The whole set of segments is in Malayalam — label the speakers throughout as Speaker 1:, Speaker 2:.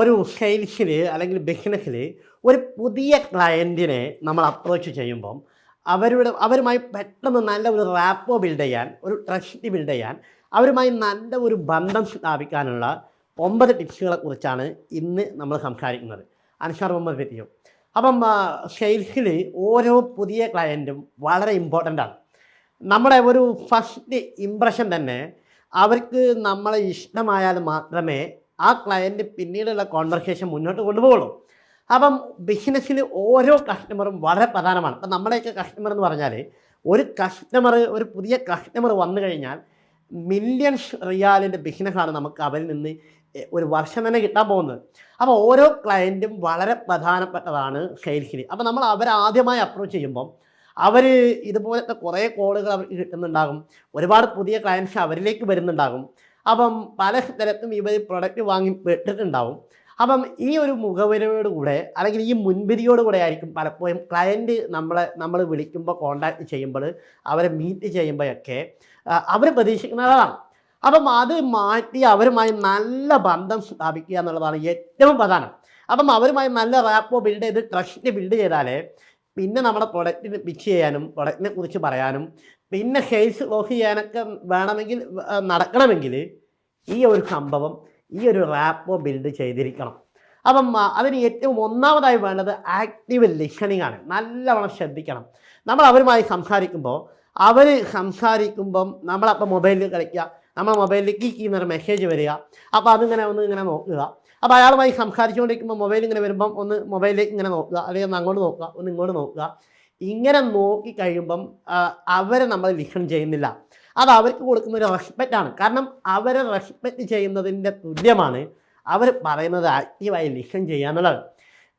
Speaker 1: ഒരു സെയിൽസിൽ അല്ലെങ്കിൽ ബിസിനസ്സിൽ ഒരു പുതിയ ക്ലയൻറ്റിനെ നമ്മൾ അപ്രോച്ച് ചെയ്യുമ്പം അവരുമായി പെട്ടെന്ന് നല്ല ഒരു റാപ്പോ ബിൽഡ് ചെയ്യാൻ, ഒരു ട്രസ്റ്റ് ബിൽഡ് ചെയ്യാൻ, അവരുമായി നല്ല ഒരു ബന്ധം സ്ഥാപിക്കാനുള്ള 9 ടിപ്സുകളെ കുറിച്ചാണ് ഇന്ന് നമ്മൾ സംസാരിക്കുന്നത്. അൻഷാർ മുഹമ്മദ് പറ്റിയും. അപ്പം സെയിൽസിൽ ഓരോ പുതിയ ക്ലയൻറ്റും വളരെ ഇമ്പോർട്ടൻ്റ് ആണ്. നമ്മുടെ ഒരു ഫസ്റ്റ് ഇംപ്രഷൻ തന്നെ അവർക്ക് നമ്മളെ ഇഷ്ടമായാൽ മാത്രമേ ആ ക്ലയൻറ്റ് പിന്നീടുള്ള കോൺവെർസേഷൻ മുന്നോട്ട് കൊണ്ടുപോകുള്ളൂ. അപ്പം ബിസിനസ്സിൽ ഓരോ കസ്റ്റമറും വളരെ പ്രധാനമാണ്. അപ്പം നമ്മുടെയൊക്കെ കസ്റ്റമർ എന്ന് പറഞ്ഞാൽ ഒരു പുതിയ കസ്റ്റമർ വന്നു കഴിഞ്ഞാൽ മില്യൺസ് റിയാലിൻ്റെ ബിസിനസ്സാണ് നമുക്ക് അവരിൽ നിന്ന് ഒരു വർഷം തന്നെ കിട്ടാൻ പോകുന്നത്. അപ്പോൾ ഓരോ ക്ലയൻറ്റും വളരെ പ്രധാനപ്പെട്ടതാണ് സെയിൽസിൽ. അപ്പോൾ നമ്മൾ ആദ്യമായി അപ്രോച്ച് ചെയ്യുമ്പം ഇതുപോലത്തെ കുറേ കോളുകൾ അവർക്ക് കിട്ടുന്നുണ്ടാകും. ഒരുപാട് പുതിയ ക്ലയൻറ്റ്സ് അവരിലേക്ക് വരുന്നുണ്ടാകും. അപ്പം പല സ്ഥലത്തും ഇവർ പ്രൊഡക്റ്റ് വാങ്ങി പെട്ടിട്ടുണ്ടാവും. അപ്പം ഈ ഒരു മുഖവരയോടുകൂടെ അല്ലെങ്കിൽ ഈ മുൻവിധിയോടുകൂടെ ആയിരിക്കും പലപ്പോഴും ക്ലയൻറ്റ് നമ്മൾ വിളിക്കുമ്പോൾ, കോൺടാക്റ്റ് ചെയ്യുമ്പോൾ, അവരെ മീറ്റ് ചെയ്യുമ്പോഴൊക്കെ അവർ പ്രതീക്ഷിക്കുന്നതാണ്. അപ്പം അത് മാറ്റി അവരുമായി നല്ല ബന്ധം സ്ഥാപിക്കുക എന്നുള്ളതാണ് ഏറ്റവും പ്രധാനം. അപ്പം അവരുമായി നല്ല റാപ്പോ ബിൽഡ് ചെയ്ത് ട്രസ്റ്റ് ബിൽഡ് ചെയ്താലേ പിന്നെ നമ്മുടെ പ്രൊഡക്റ്റിന് പിച്ച് ചെയ്യാനും പ്രൊഡക്റ്റിനെ കുറിച്ച് പറയാനും പിന്നെ സെയിൽസ് ക്ലോസ് ചെയ്യാനൊക്കെ നടക്കണമെങ്കിൽ ഈ ഒരു സംഭവം, ഈ ഒരു റാപ്പോ ബിൽഡ് ചെയ്തിരിക്കണം. അപ്പം അതിന് ഏറ്റവും ഒന്നാമതായി വേണ്ടത് ആക്റ്റീവ് ലിസണിങ് ആണ്. നല്ലവണ്ണം ശ്രദ്ധിക്കണം. നമ്മൾ അവരുമായി സംസാരിക്കുമ്പം നമ്മളപ്പോൾ മൊബൈലിൽ കളിക്കുക, നമ്മുടെ മൊബൈലിലേക്ക് എന്നൊരു മെസ്സേജ് വരിക. അപ്പോൾ ഇങ്ങനെ നോക്കുക. അപ്പോൾ അയാളുമായി സംസാരിച്ചുകൊണ്ടിരിക്കുമ്പോൾ മൊബൈൽ ഇങ്ങനെ വരുമ്പം ഒന്ന് മൊബൈലിലേക്ക് ഇങ്ങനെ നോക്കുക, അല്ലെങ്കിൽ ഒന്ന് അങ്ങോട്ട് നോക്കുക, ഒന്ന് ഇങ്ങോട്ട് നോക്കുക. ഇങ്ങനെ നോക്കി കഴിയുമ്പം അവരെ നമ്മൾ ലിസൺ ചെയ്യുന്നില്ല. അത് അവർക്ക് കൊടുക്കുന്ന ഒരു റെസ്പെക്റ്റാണ്. കാരണം അവരെ റെസ്പെക്റ്റ് ചെയ്യുന്നതിൻ്റെ തുല്യമാണ് അവർ പറയുന്നത് ആക്റ്റീവായി ലിസൺ ചെയ്യുക എന്നുള്ളത്.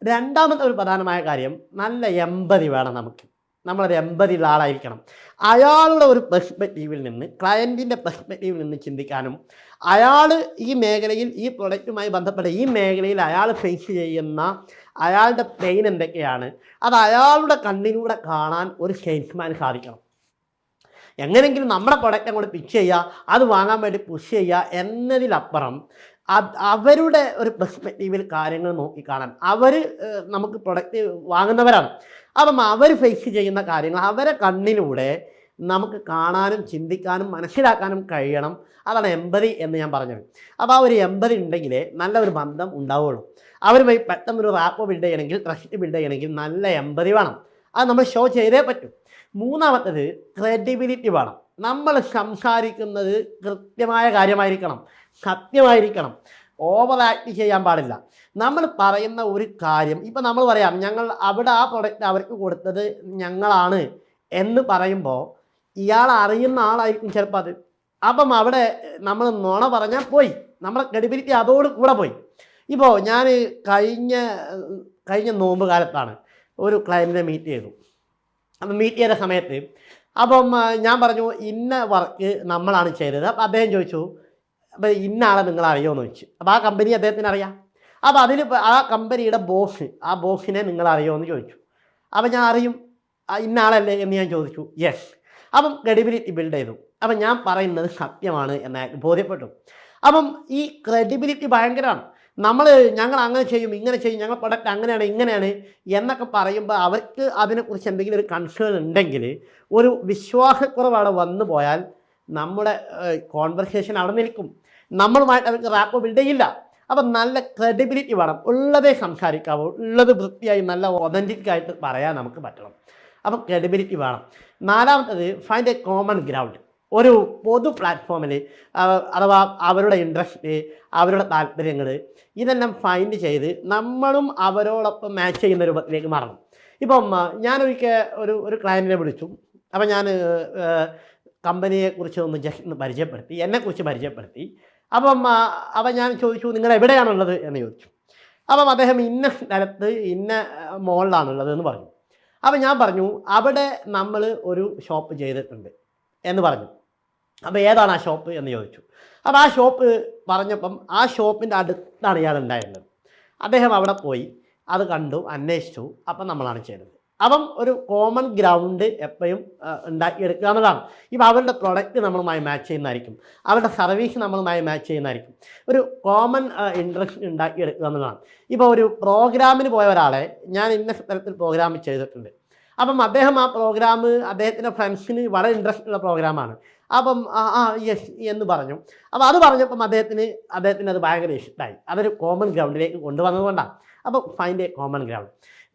Speaker 1: രണ്ടാമത്തെ ഒരു പ്രധാനമായ കാര്യം, നല്ല എമ്പതി വേണം നമുക്ക്. നമ്മളൊരു എമ്പതിയുള്ള ആളായിരിക്കണം. അയാളുടെ ഒരു പെർസ്പെക്റ്റീവിൽ നിന്ന്, ക്ലയൻറ്റിൻ്റെ പെർസ്പെക്റ്റീവിൽ നിന്ന് ചിന്തിക്കാനും അയാൾ ഈ മേഖലയിൽ, ഈ പ്രൊഡക്റ്റുമായി ബന്ധപ്പെട്ട ഈ മേഖലയിൽ അയാൾ ഫേസ് ചെയ്യുന്ന അയാളുടെ പെയിൻ എന്തൊക്കെയാണ്, അത് അയാളുടെ കണ്ണിലൂടെ കാണാൻ ഒരു സെയിൽസ്മാന് സാധിക്കണം. എങ്ങനെയെങ്കിലും നമ്മുടെ പ്രൊഡക്റ്റ് അങ്ങോട്ട് പിച്ച് ചെയ്യുക, അത് വാങ്ങാൻ വേണ്ടി പുഷ് ചെയ്യുക എന്നതിലപ്പുറം അവരുടെ ഒരു പെർസ്പെക്റ്റീവിൽ കാര്യങ്ങൾ നോക്കിക്കാണാൻ, നമുക്ക് പ്രൊഡക്റ്റ് വാങ്ങുന്നവരാണ്. അപ്പം അവർ ഫേസ് ചെയ്യുന്ന കാര്യങ്ങൾ അവരെ കണ്ണിലൂടെ നമുക്ക് കാണാനും ചിന്തിക്കാനും മനസ്സിലാക്കാനും കഴിയണം. അതാണ് എമ്പതി എന്ന് ഞാൻ പറഞ്ഞത്. അപ്പോൾ ആ ഒരു എമ്പതി ഉണ്ടെങ്കിലേ നല്ല ഒരു ബന്ധം ഉണ്ടാവുള്ളൂ. അവരുമായി പെട്ടെന്നൊരു റാപ്പോ ബിൽഡ് ചെയ്യണമെങ്കിൽ, ട്രസ്റ്റ് ബിൽഡ് ചെയ്യണമെങ്കിൽ നല്ല എമ്പതി വേണം. അത് നമ്മൾ ഷോ ചെയ്തേ പറ്റും. മൂന്നാമത്തത് ക്രെഡിബിലിറ്റി വേണം. നമ്മൾ സംസാരിക്കുന്നത് കൃത്യമായ കാര്യമായിരിക്കണം, സത്യമായിരിക്കണം, ഓവർ ആക്ട് ചെയ്യാൻ പാടില്ല. നമ്മൾ പറയുന്ന ഒരു കാര്യം, ഇപ്പം നമ്മൾ പറയാം അവിടെ ആ പ്രൊഡക്റ്റ് അവർക്ക് കൊടുത്തത് ഞങ്ങളാണ് എന്ന് പറയുമ്പോൾ ഇയാൾ അറിയുന്ന ആളായിരിക്കും ചിലപ്പോൾ അത്. അപ്പം അവിടെ നമ്മൾ നുണ പറഞ്ഞാൽ പോയി, നമ്മുടെ ക്രെഡിബിലിറ്റി അതോട് കൂടെ പോയി. ഇപ്പോൾ ഞാൻ കഴിഞ്ഞ നോമ്പ് കാലത്താണ് ഒരു ക്ലയൻറ്റിനെ മീറ്റ് ചെയ്തു. അപ്പം മീറ്റ് ചെയ്ത സമയത്ത് ഞാൻ പറഞ്ഞു ഇന്ന വർക്ക് നമ്മളാണ് ചെയ്തത്. അപ്പം അദ്ദേഹം ചോദിച്ചു, അപ്പോൾ ഇന്ന ആളെ നിങ്ങൾ അറിയുമോ എന്ന് ചോദിച്ചു. അപ്പോൾ ആ കമ്പനി അദ്ദേഹത്തിന് അറിയാം. അപ്പോൾ ആ കമ്പനിയുടെ ബോസിനെ നിങ്ങൾ അറിയുമോ എന്ന് ചോദിച്ചു. അപ്പം ഞാൻ അറിയും, ഇന്ന ആളല്ലേ എന്ന് ഞാൻ ചോദിച്ചു. യെസ്. അപ്പം ക്രെഡിബിലിറ്റി ബിൽഡ് ചെയ്തു. അപ്പം ഞാൻ പറയുന്നത് സത്യമാണ് എന്ന് ബോധ്യപ്പെട്ടു. അപ്പം ഈ ക്രെഡിബിലിറ്റി ഭയങ്കരമാണ്. ഞങ്ങൾ അങ്ങനെ ചെയ്യും, ഇങ്ങനെ ചെയ്യും, ഞങ്ങൾ പ്രൊഡക്റ്റ് അങ്ങനെയാണ് ഇങ്ങനെയാണ് എന്നൊക്കെ പറയുമ്പോൾ അവർക്ക് അതിനെക്കുറിച്ച് എന്തെങ്കിലും ഒരു കൺസേൺ ഉണ്ടെങ്കിൽ, ഒരു വിശ്വാസക്കുറവ് അവിടെ വന്നു പോയാൽ നമ്മുടെ കോൺവെർസേഷൻ അവിടെ നിൽക്കും. നമ്മളുമായിട്ട് അവർക്ക് റാപ്പോ ബിൽഡ് ചെയ്യില്ല. അപ്പം നല്ല ക്രെഡിബിലിറ്റി വേണം. ഉള്ളതേ സംസാരിക്കാവൂ, ഉള്ളത് വൃത്തിയായി നല്ല ഒതൻറ്റിക്കായിട്ട് പറയാൻ നമുക്ക് പറ്റണം. അപ്പം ക്രെഡിബിലിറ്റി വേണം. നാലാമത്തത് ഫൈൻഡ് എ കോമൺ ഗ്രൗണ്ട്. ഒരു പൊതു പ്ലാറ്റ്ഫോമിൽ അഥവാ അവരുടെ ഇൻട്രസ്റ്റ്, അവരുടെ താല്പര്യങ്ങൾ ഇതെല്ലാം ഫൈൻഡ് ചെയ്ത് നമ്മളും അവരോടൊപ്പം മാച്ച് ചെയ്യുന്ന രൂപത്തിലേക്ക് മാറണം. ഇപ്പം ഞാനൊരിക്കൽ ഒരു ക്ലയൻറ്റിനെ വിളിച്ചു. അപ്പം ഞാൻ കമ്പനിയെക്കുറിച്ച് ഒന്ന് ജസ്റ്റ് ഒന്ന് പരിചയപ്പെടുത്തി, എന്നെക്കുറിച്ച് പരിചയപ്പെടുത്തി. അപ്പം ഞാൻ ചോദിച്ചു, നിങ്ങൾ എവിടെയാണുള്ളത് എന്ന് ചോദിച്ചു. അപ്പം അദ്ദേഹം ഇന്ന സ്ഥലത്ത് ഇന്ന മോളിലാണുള്ളത് എന്ന് പറഞ്ഞു. അപ്പം ഞാൻ പറഞ്ഞു, അവിടെ നമ്മൾ ഒരു ഷോപ്പ് ചെയ്തിട്ടുണ്ട് എന്ന് പറഞ്ഞു. അപ്പോൾ ഏതാണ് ആ ഷോപ്പ് എന്ന് ചോദിച്ചു. അപ്പോൾ ആ ഷോപ്പ് പറഞ്ഞപ്പം ആ ഷോപ്പിൻ്റെ അടുത്താണ് ഇയാൾ ഉണ്ടായിരുന്നത്. അദ്ദേഹം അവിടെ പോയി അത് കണ്ടു, അന്വേഷിച്ചു. അപ്പം നമ്മളാണ് ചെയ്തത്. അപ്പം ഒരു കോമൺ ഗ്രൗണ്ട് എപ്പോഴും ഉണ്ടാക്കിയെടുക്കുക എന്നതാണ്. ഇപ്പോൾ അവരുടെ പ്രൊഡക്റ്റ് നമ്മളുമായി മാച്ച് ചെയ്യുന്നതായിരിക്കും, അവരുടെ സർവീസ് നമ്മളുമായി മാച്ച് ചെയ്യുന്നതായിരിക്കും. ഒരു കോമൺ ഇൻട്രസ്റ്റ് ഉണ്ടാക്കിയെടുക്കുക എന്നതാണ്. ഇപ്പോൾ ഒരു പ്രോഗ്രാമിന് പോയ ഒരാളെ ഞാൻ ഇന്ന തരത്തിൽ പ്രോഗ്രാം ചെയ്തിട്ടുണ്ട്. അപ്പം അദ്ദേഹം ആ പ്രോഗ്രാം അദ്ദേഹത്തിൻ്റെ ഫ്രണ്ട്സിന് വളരെ ഇൻട്രസ്റ്റ് ഉള്ള പ്രോഗ്രാമാണ്. അപ്പം യെസ് എന്ന് പറഞ്ഞു. അപ്പോൾ അത് പറഞ്ഞപ്പം അദ്ദേഹത്തിന് അത് ഭയങ്കര ഇഷ്ടമായി. അതൊരു കോമൺ ഗ്രൗണ്ടിലേക്ക് കൊണ്ടുവന്നതുകൊണ്ടാണ്. അപ്പോൾ ഫൈൻഡ് എ കോമൺ ഗ്രൗണ്ട്.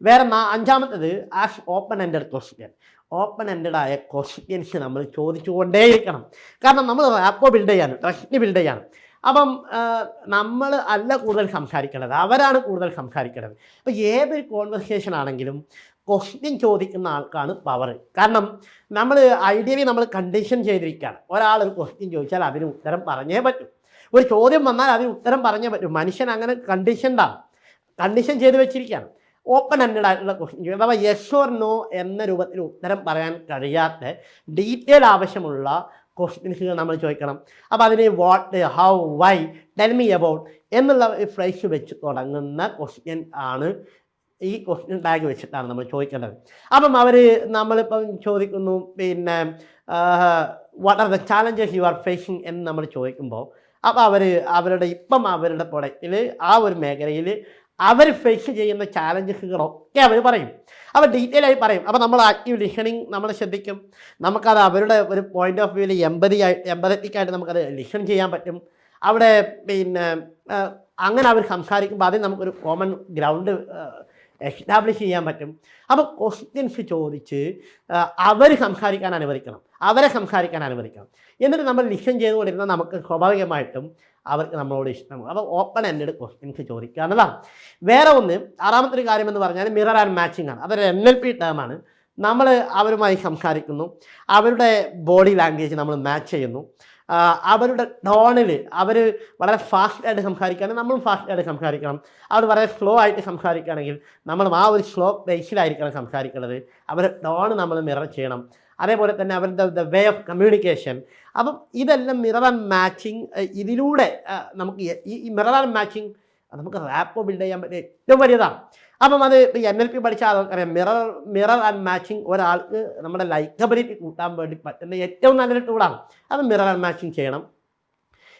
Speaker 1: വേറെ അഞ്ചാമത്തേത് as open ended question. Open ended ആയ ക്വസ്റ്റ്യൻസ് നമ്മൾ ചോദിച്ചുകൊണ്ടേയിരിക്കണം. കാരണം നമ്മൾ റാപ്പോ ബിൽഡ് ചെയ്യാണ്, ട്രസ്റ്റ് ബിൽഡ് ചെയ്യാണ്. അപ്പം നമ്മൾ അല്ല കൂടുതൽ സംസാരിക്കേണ്ടത്, അവരാണ് കൂടുതൽ സംസാരിക്കേണ്ടത്. അപ്പോൾ ഏതൊരു കോൺവെർസേഷൻ ആണെങ്കിലും ക്വസ്റ്റ്യൻ ചോദിക്കുന്ന ആൾക്കാണ് പവർ. കാരണം നമ്മൾ ഐഡിയലി നമ്മൾ കണ്ടീഷൻ ചെയ്തിരിക്കുകയാണ്. ഒരാൾ ഒരു ക്വസ്റ്റ്യൻ ചോദിച്ചാൽ അതിന് ഉത്തരം പറഞ്ഞേ പറ്റും. ഒരു ചോദ്യം വന്നാൽ അതിന് ഉത്തരം പറഞ്ഞേ പറ്റും. മനുഷ്യൻ അങ്ങനെ കണ്ടീഷൻ ചെയ്ത് വെച്ചിരിക്കുകയാണ്. ഓപ്പൺ എൻഡഡ് ആയിട്ടുള്ള ക്വസ്റ്റ്യൻ, അഥവാ യെസ് ഓർ നോ എന്ന രൂപത്തിൽ ഉത്തരം പറയാൻ കഴിയാത്ത ഡീറ്റെയിൽ ആവശ്യമുള്ള ക്വസ്റ്റ്യൻസുകൾ നമ്മൾ ചോദിക്കണം. അപ്പോൾ അതിന് what, how, why, tell me about എന്നുള്ള ഫ്രേസ് വെച്ച് തുടങ്ങുന്ന ക്വസ്റ്റ്യൻ ആണ്. ഈ ക്വസ്റ്റ്യൻ ടാഗ് വെച്ചിട്ടാണ് നമ്മൾ ചോദിക്കേണ്ടത്. അപ്പം നമ്മളിപ്പം ചോദിക്കുന്നു, പിന്നെ what are the challenges you are facing എന്ന് നമ്മൾ ചോദിക്കുമ്പോൾ, അപ്പോൾ അവരുടെ പ്രൊഡക്റ്റിൽ ആ ഒരു മേഖലയിൽ അവർ ഫേസ് ചെയ്യുന്ന ചാലഞ്ചസുകളൊക്കെ അവർ പറയും. അവർ ഡീറ്റെയിൽ ആയി പറയും. അപ്പോൾ നമ്മൾ ആക്റ്റീവ് ലിസണിങ് നമ്മൾ ശ്രദ്ധിക്കും. നമുക്കത് അവരുടെ ഒരു പോയിന്റ് ഓഫ് വ്യൂവിൽ എമ്പതറ്റിക്കായിട്ട് നമുക്കത് ലിസൺ ചെയ്യാൻ പറ്റും. അവിടെ പിന്നെ അങ്ങനെ അവർ സംസാരിക്കുമ്പോൾ അതിൽ നമുക്കൊരു കോമൺ ഗ്രൗണ്ട് എസ്റ്റാബ്ലിഷ് ചെയ്യാൻ പറ്റും. അപ്പോൾ ക്വസ്റ്റ്യൻസ് ചോദിച്ച് അവരെ സംസാരിക്കാൻ അനുവദിക്കണം. എന്നിട്ട് നമ്മൾ ലിസൺ ചെയ്തുകൊണ്ടിരുന്നാൽ നമുക്ക് സ്വാഭാവികമായിട്ടും അവർക്ക് നമ്മളോട് ഇഷ്ടമാണ്. അപ്പോൾ ഓപ്പൺ എൻഡഡ് ക്വസ്റ്റ്യൻസ് ചോദിക്കുക എന്നതാണ്. വേറെ ഒന്ന്, ആറാമത്തെ ഒരു കാര്യം എന്ന് പറഞ്ഞാൽ മിറർ ആൻഡ് മാച്ചിങ് ആണ്. അതൊരു NLP ടേമാണ്. നമ്മൾ അവരുമായി സംസാരിക്കുന്നു, അവരുടെ ബോഡി ലാംഗ്വേജ് നമ്മൾ മാച്ച് ചെയ്യുന്നു, അവരുടെ ടോണിൽ അവർ വളരെ ഫാസ്റ്റായിട്ട് സംസാരിക്കുകയാണെങ്കിൽ നമ്മളും ഫാസ്റ്റായിട്ട് സംസാരിക്കണം. അവർ വളരെ സ്ലോ ആയിട്ട് സംസാരിക്കുകയാണെങ്കിൽ നമ്മളും ആ ഒരു സ്ലോ പേസിലായിരിക്കണം സംസാരിക്കുന്നത്. അവരുടെ ടോൺ നമ്മൾ മിറർ ചെയ്യണം. അതേപോലെ തന്നെ അവരുടെ വേ ഓഫ് കമ്മ്യൂണിക്കേഷൻ. അപ്പം ഇതെല്ലാം മിറർ ആൻഡ് മാച്ചിങ്. ഇതിലൂടെ നമുക്ക് ഈ മിറർ ആൻഡ് മാച്ചിങ് നമുക്ക് റാപ്പോ ബിൽഡ് ചെയ്യാൻ പറ്റിയ ഏറ്റവും വലിയതാണ്. അപ്പം അത് NLP പഠിച്ചാൽ അതൊക്കെ മിറർ ആൻഡ് മാച്ചിങ് ഒരാൾക്ക് നമ്മുടെ ലൈക്കബിലിറ്റി കൂട്ടാൻ വേണ്ടി പറ്റുന്ന ഏറ്റവും നല്ലൊരു ടൂളാണ്. അത് മിറർ ആൻഡ് മാച്ചിങ് ചെയ്യണം.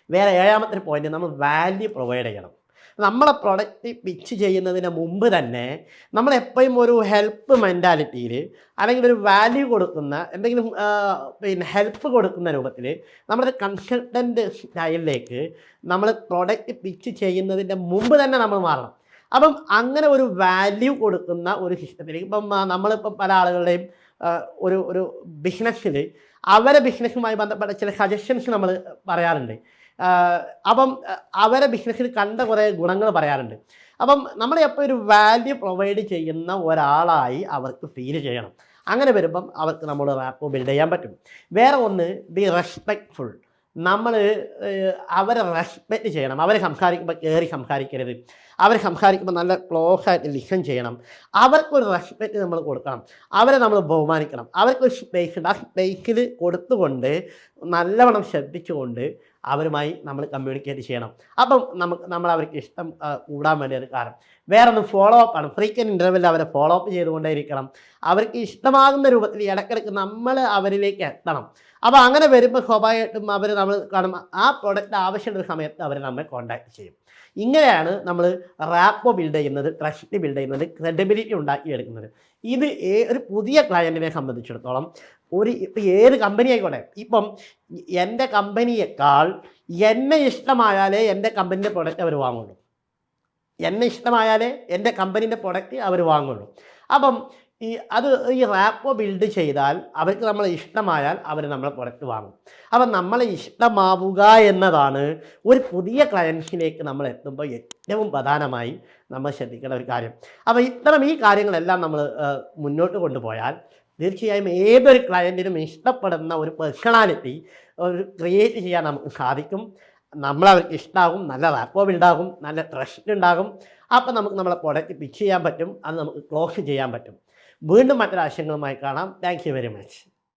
Speaker 1: വേറെ ഏഴാമത്തെ ഒരു പോയിന്റ്, നമ്മൾ വാല്യൂ പ്രൊവൈഡ് ചെയ്യണം. നമ്മളെ പ്രൊഡക്റ്റ് പിച്ച് ചെയ്യുന്നതിന് മുമ്പ് തന്നെ നമ്മളെപ്പോഴും ഒരു ഹെൽപ്പ് മെൻറ്റാലിറ്റിയിൽ അല്ലെങ്കിൽ ഒരു വാല്യൂ കൊടുക്കുന്ന എന്തെങ്കിലും ഹെൽപ്പ് കൊടുക്കുന്ന രൂപത്തിൽ നമ്മുടെ കൺസൾട്ടൻ്റ് സ്റ്റൈലിലേക്ക് നമ്മൾ പ്രൊഡക്റ്റ് പിച്ച് ചെയ്യുന്നതിൻ്റെ മുമ്പ് തന്നെ നമ്മൾ മാറണം. അപ്പം അങ്ങനെ ഒരു വാല്യൂ കൊടുക്കുന്ന ഒരു സിസ്റ്റത്തിലേക്ക് ഇപ്പം നമ്മളിപ്പം പല ആളുകളുടെയും ഒരു ബിസിനസ്സിൽ അവരെ ബിസിനസ്സുമായി ബന്ധപ്പെട്ട ചില സജഷൻസ് നമ്മൾ പറയാറുണ്ട്. അപ്പം അവരെ ബിസിനസ്സിൽ കണ്ട കുറേ ഗുണങ്ങൾ പറയാറുണ്ട്. അപ്പം നമ്മൾ എപ്പോൾ ഒരു വാല്യൂ പ്രൊവൈഡ് ചെയ്യുന്ന ഒരാളായി അവർക്ക് ഫീൽ ചെയ്യണം. അങ്ങനെ വരുമ്പം അവർക്ക് നമ്മൾ റാപ്പോ ബിൽഡ് ചെയ്യാൻ പറ്റും. വേറെ ഒന്ന്, ബി റെസ്പെക്റ്റ്ഫുൾ. നമ്മൾ അവരെ റെസ്പെക്റ്റ് ചെയ്യണം. അവരെ സംസാരിക്കുമ്പോൾ കയറി സംസാരിക്കരുത്. അവർ സംസാരിക്കുമ്പോൾ നല്ല ക്ലോസ് ആയിട്ട് ലിസൺ ചെയ്യണം. അവർക്കൊരു റെസ്പെക്റ്റ് നമ്മൾ കൊടുക്കണം. അവരെ നമ്മൾ ബഹുമാനിക്കണം. അവർക്കൊരു സ്പേസ് ഉണ്ട്. ആ സ്പേസിൽ കൊടുത്തുകൊണ്ട് നല്ലവണ്ണം ശ്രദ്ധിച്ചുകൊണ്ട് അവരുമായി നമ്മൾ കമ്മ്യൂണിക്കേറ്റ് ചെയ്യണം. അപ്പം നമ്മൾ അവർക്ക് ഇഷ്ടം കൂടാൻ വേണ്ടി അത് കാരണം. വേറൊന്ന് ഫോളോ അപ്പ് ആണ്. ഫ്രീക്വൻറ്റ് ഇൻ്റർവെല്ലിൽ അവരെ ഫോളോ അപ്പ് ചെയ്തുകൊണ്ടേയിരിക്കണം. അവർക്ക് ഇഷ്ടമാകുന്ന രൂപത്തിൽ ഇടയ്ക്കിടയ്ക്ക് നമ്മൾ അവരിലേക്ക് എത്തണം. അപ്പോൾ അങ്ങനെ വരുമ്പോൾ സ്വാഭാവികമായിട്ടും നമ്മൾ കാണും ആ പ്രോഡക്റ്റ് ആവശ്യമുള്ള സമയത്ത് അവർ നമ്മെ കോൺടാക്ട് ചെയ്യും. ഇങ്ങനെയാണ് നമ്മൾ റാപ്പോ ബിൽഡ് ചെയ്യുന്നത്, ട്രസ്റ്റ് ബിൽഡ് ചെയ്യുന്നത്, ക്രെഡിബിലിറ്റി ഉണ്ടാക്കിയെടുക്കുന്നത്. ഇത് ഒരു പുതിയ ക്ലയൻറ്റിനെ സംബന്ധിച്ചിടത്തോളം ഇപ്പം ഏത് കമ്പനി ആയിക്കോട്ടെ, ഇപ്പം എൻ്റെ കമ്പനിയേക്കാൾ എന്നെ ഇഷ്ടമായാലേ എൻ്റെ കമ്പനീൻ്റെ പ്രൊഡക്റ്റ് അവർ വാങ്ങുള്ളൂ. എന്നെ ഇഷ്ടമായാലേ എൻ്റെ കമ്പനീൻ്റെ പ്രൊഡക്റ്റ് അവർ വാങ്ങുള്ളൂ. അപ്പം ഈ റാപ്പോ ബിൽഡ് ചെയ്താൽ അവർക്ക് നമ്മളെ ഇഷ്ടമായാൽ അവർ നമ്മളെ പ്രൊഡക്റ്റ് വാങ്ങും. അപ്പം നമ്മളെ ഇഷ്ടമാവുക എന്നതാണ് ഒരു പുതിയ ക്ലയൻസിലേക്ക് നമ്മൾ എത്തുമ്പോൾ ഏറ്റവും പ്രധാനമായി നമ്മൾ ശ്രദ്ധിക്കേണ്ട ഒരു കാര്യം. അപ്പോൾ ഈ കാര്യങ്ങളെല്ലാം നമ്മൾ മുന്നോട്ട് കൊണ്ടുപോയാൽ തീർച്ചയായും ഏതൊരു ക്ലയൻറ്റിനും ഇഷ്ടപ്പെടുന്ന ഒരു പേഴ്സണാലിറ്റി ക്രിയേറ്റ് ചെയ്യാൻ നമുക്ക് സാധിക്കും. നമ്മളവർക്ക് ഇഷ്ടമാകും, നല്ല റാപ്പോ ബിൽഡാകും, നല്ല ട്രസ്റ്റ് ഉണ്ടാകും. അപ്പോൾ നമുക്ക് നമ്മളെ പ്രൊഡക്റ്റ് പിച്ച് ചെയ്യാൻ പറ്റും, അത് നമുക്ക് ക്ലോസ് ചെയ്യാൻ പറ്റും. വീണ്ടും മറ്റൊരാശയങ്ങളുമായി കാണാം. Thank you very much.